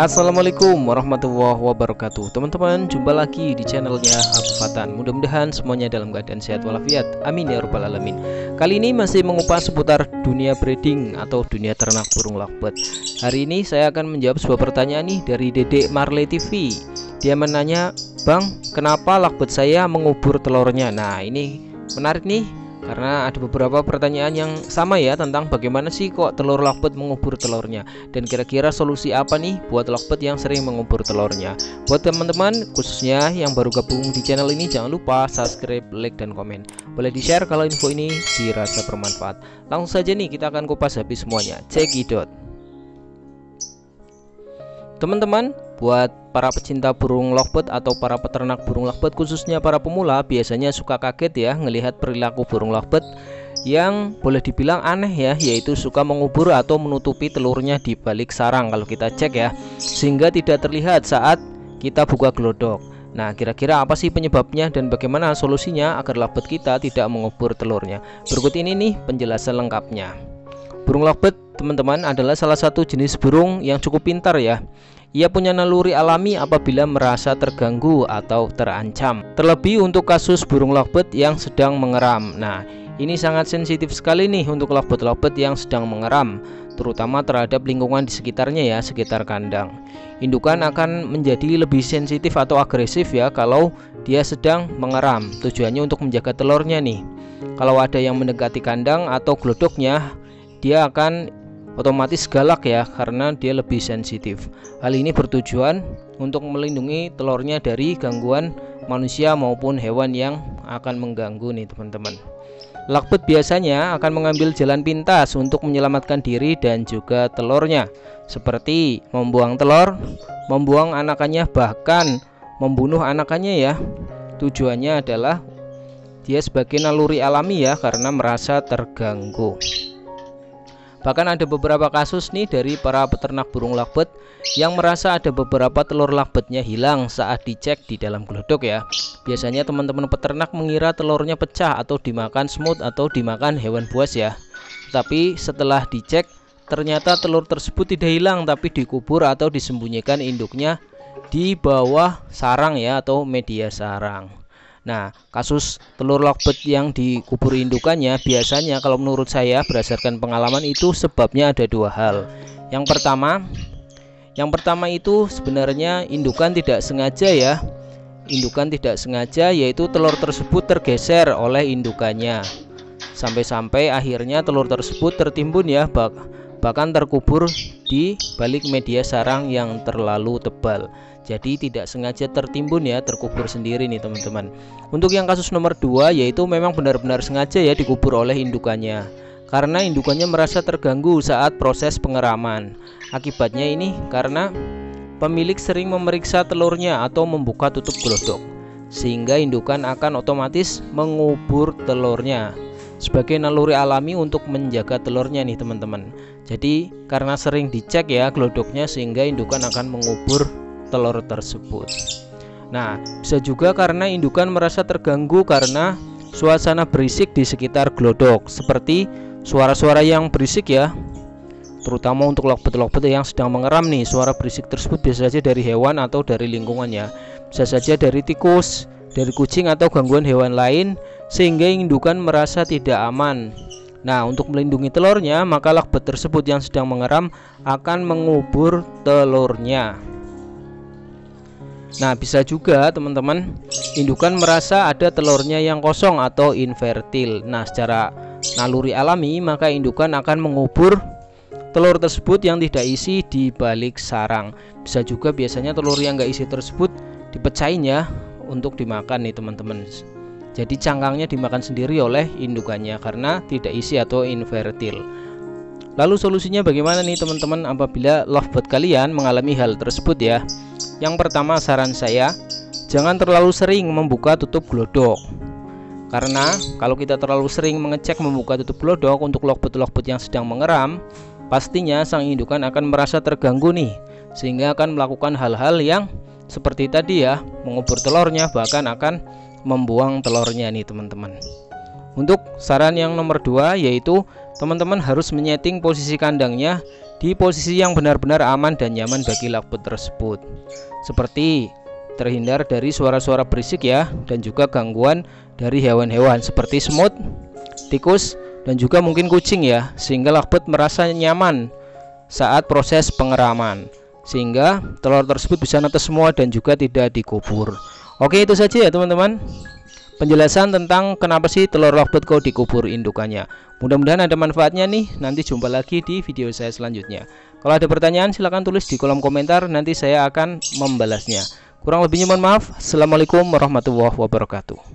Assalamualaikum warahmatullahi wabarakatuh. Teman-teman, jumpa lagi di channelnya Abu Fatan. Mudah-mudahan semuanya dalam keadaan sehat walafiat. Amin ya rabbal alamin. Kali ini masih mengupas seputar dunia breeding atau dunia ternak burung lovebird. Hari ini saya akan menjawab sebuah pertanyaan nih dari Dedek Marley TV. Dia menanya, "Bang, kenapa lovebird saya mengubur telurnya?" Nah, ini menarik nih, karena ada beberapa pertanyaan yang sama ya, tentang bagaimana sih kok telur lovebird mengubur telurnya, dan kira-kira solusi apa nih buat lovebird yang sering mengubur telurnya. Buat teman-teman khususnya yang baru gabung di channel ini, jangan lupa subscribe, like, dan komen. Boleh di share kalau info ini dirasa bermanfaat. Langsung saja nih, kita akan kupas habis semuanya. Cekidot. Teman-teman, buat para pecinta burung lovebird atau para peternak burung lovebird, khususnya para pemula, biasanya suka kaget ya ngelihat perilaku burung lovebird yang boleh dibilang aneh ya, yaitu suka mengubur atau menutupi telurnya di balik sarang kalau kita cek ya, sehingga tidak terlihat saat kita buka glodok. Nah, kira-kira apa sih penyebabnya dan bagaimana solusinya agar lovebird kita tidak mengubur telurnya? Berikut ini nih penjelasan lengkapnya. Burung lovebird, teman-teman, adalah salah satu jenis burung yang cukup pintar ya. Ia punya naluri alami apabila merasa terganggu atau terancam. Terlebih untuk kasus burung lovebird yang sedang mengeram. Nah, ini sangat sensitif sekali nih untuk lovebird yang sedang mengeram, terutama terhadap lingkungan di sekitarnya ya, sekitar kandang. Indukan akan menjadi lebih sensitif atau agresif ya kalau dia sedang mengeram. Tujuannya untuk menjaga telurnya nih. Kalau ada yang mendekati kandang atau glodoknya, dia akan otomatis galak ya, karena dia lebih sensitif. Hal ini bertujuan untuk melindungi telurnya dari gangguan manusia maupun hewan yang akan mengganggu nih teman-teman. Lovebird biasanya akan mengambil jalan pintas untuk menyelamatkan diri dan juga telurnya, seperti membuang telur, membuang anakannya, bahkan membunuh anakannya ya. Tujuannya adalah dia sebagai naluri alami ya, karena merasa terganggu. Bahkan ada beberapa kasus nih dari para peternak burung lovebird yang merasa ada beberapa telur lovebirdnya hilang saat dicek di dalam glodok ya. Biasanya teman-teman peternak mengira telurnya pecah atau dimakan semut atau dimakan hewan buas ya. Tapi setelah dicek, ternyata telur tersebut tidak hilang, tapi dikubur atau disembunyikan induknya di bawah sarang ya, atau media sarang. Nah, kasus telur lovebird yang dikubur indukannya biasanya, kalau menurut saya berdasarkan pengalaman, itu sebabnya ada dua hal. Yang pertama itu sebenarnya indukan tidak sengaja ya. Indukan tidak sengaja, yaitu telur tersebut tergeser oleh indukannya, sampai-sampai akhirnya telur tersebut tertimbun ya, bahkan terkubur di balik media sarang yang terlalu tebal. Jadi tidak sengaja tertimbun ya, terkubur sendiri nih teman-teman. Untuk yang kasus nomor 2, yaitu memang benar-benar sengaja ya dikubur oleh indukannya, karena indukannya merasa terganggu saat proses pengeraman. Akibatnya ini karena pemilik sering memeriksa telurnya atau membuka tutup glodok, sehingga indukan akan otomatis mengubur telurnya sebagai naluri alami untuk menjaga telurnya nih teman-teman. Jadi karena sering dicek ya glodoknya, sehingga indukan akan mengubur telur tersebut. Nah, bisa juga karena indukan merasa terganggu karena suasana berisik di sekitar glodok, seperti suara-suara yang berisik ya, terutama untuk lovebird yang sedang mengeram nih. Suara berisik tersebut bisa saja dari hewan atau dari lingkungannya, bisa saja dari tikus, dari kucing, atau gangguan hewan lain, sehingga indukan merasa tidak aman. Nah, untuk melindungi telurnya, maka lovebird tersebut yang sedang mengeram akan mengubur telurnya. Nah, bisa juga teman-teman, indukan merasa ada telurnya yang kosong atau infertil. Nah, secara naluri alami, maka indukan akan mengubur telur tersebut yang tidak isi di balik sarang. Bisa juga biasanya telur yang nggak isi tersebut dipecahin ya untuk dimakan nih teman-teman. Jadi cangkangnya dimakan sendiri oleh indukannya karena tidak isi atau infertil. Lalu solusinya bagaimana nih teman-teman apabila lovebird kalian mengalami hal tersebut ya? Yang pertama, saran saya, jangan terlalu sering membuka tutup glodok. Karena kalau kita terlalu sering mengecek membuka tutup glodok untuk lovebird yang sedang mengeram, pastinya sang indukan akan merasa terganggu nih, sehingga akan melakukan hal-hal yang seperti tadi ya, mengubur telurnya, bahkan akan membuang telurnya nih teman-teman. Untuk saran yang nomor 2, yaitu teman-teman harus menyeting posisi kandangnya di di posisi yang benar-benar aman dan nyaman bagi lovebird tersebut, seperti terhindar dari suara-suara berisik ya, dan juga gangguan dari hewan-hewan seperti semut, tikus, dan juga mungkin kucing ya, sehingga lovebird merasa nyaman saat proses pengeraman, sehingga telur tersebut bisa netes semua dan juga tidak dikubur. Oke, itu saja ya teman-teman, penjelasan tentang kenapa sih telur lovebird kok dikubur indukannya. Mudah-mudahan ada manfaatnya nih. Nanti jumpa lagi di video saya selanjutnya. Kalau ada pertanyaan silahkan tulis di kolom komentar, nanti saya akan membalasnya. Kurang lebihnya mohon maaf. Assalamualaikum warahmatullahi wabarakatuh.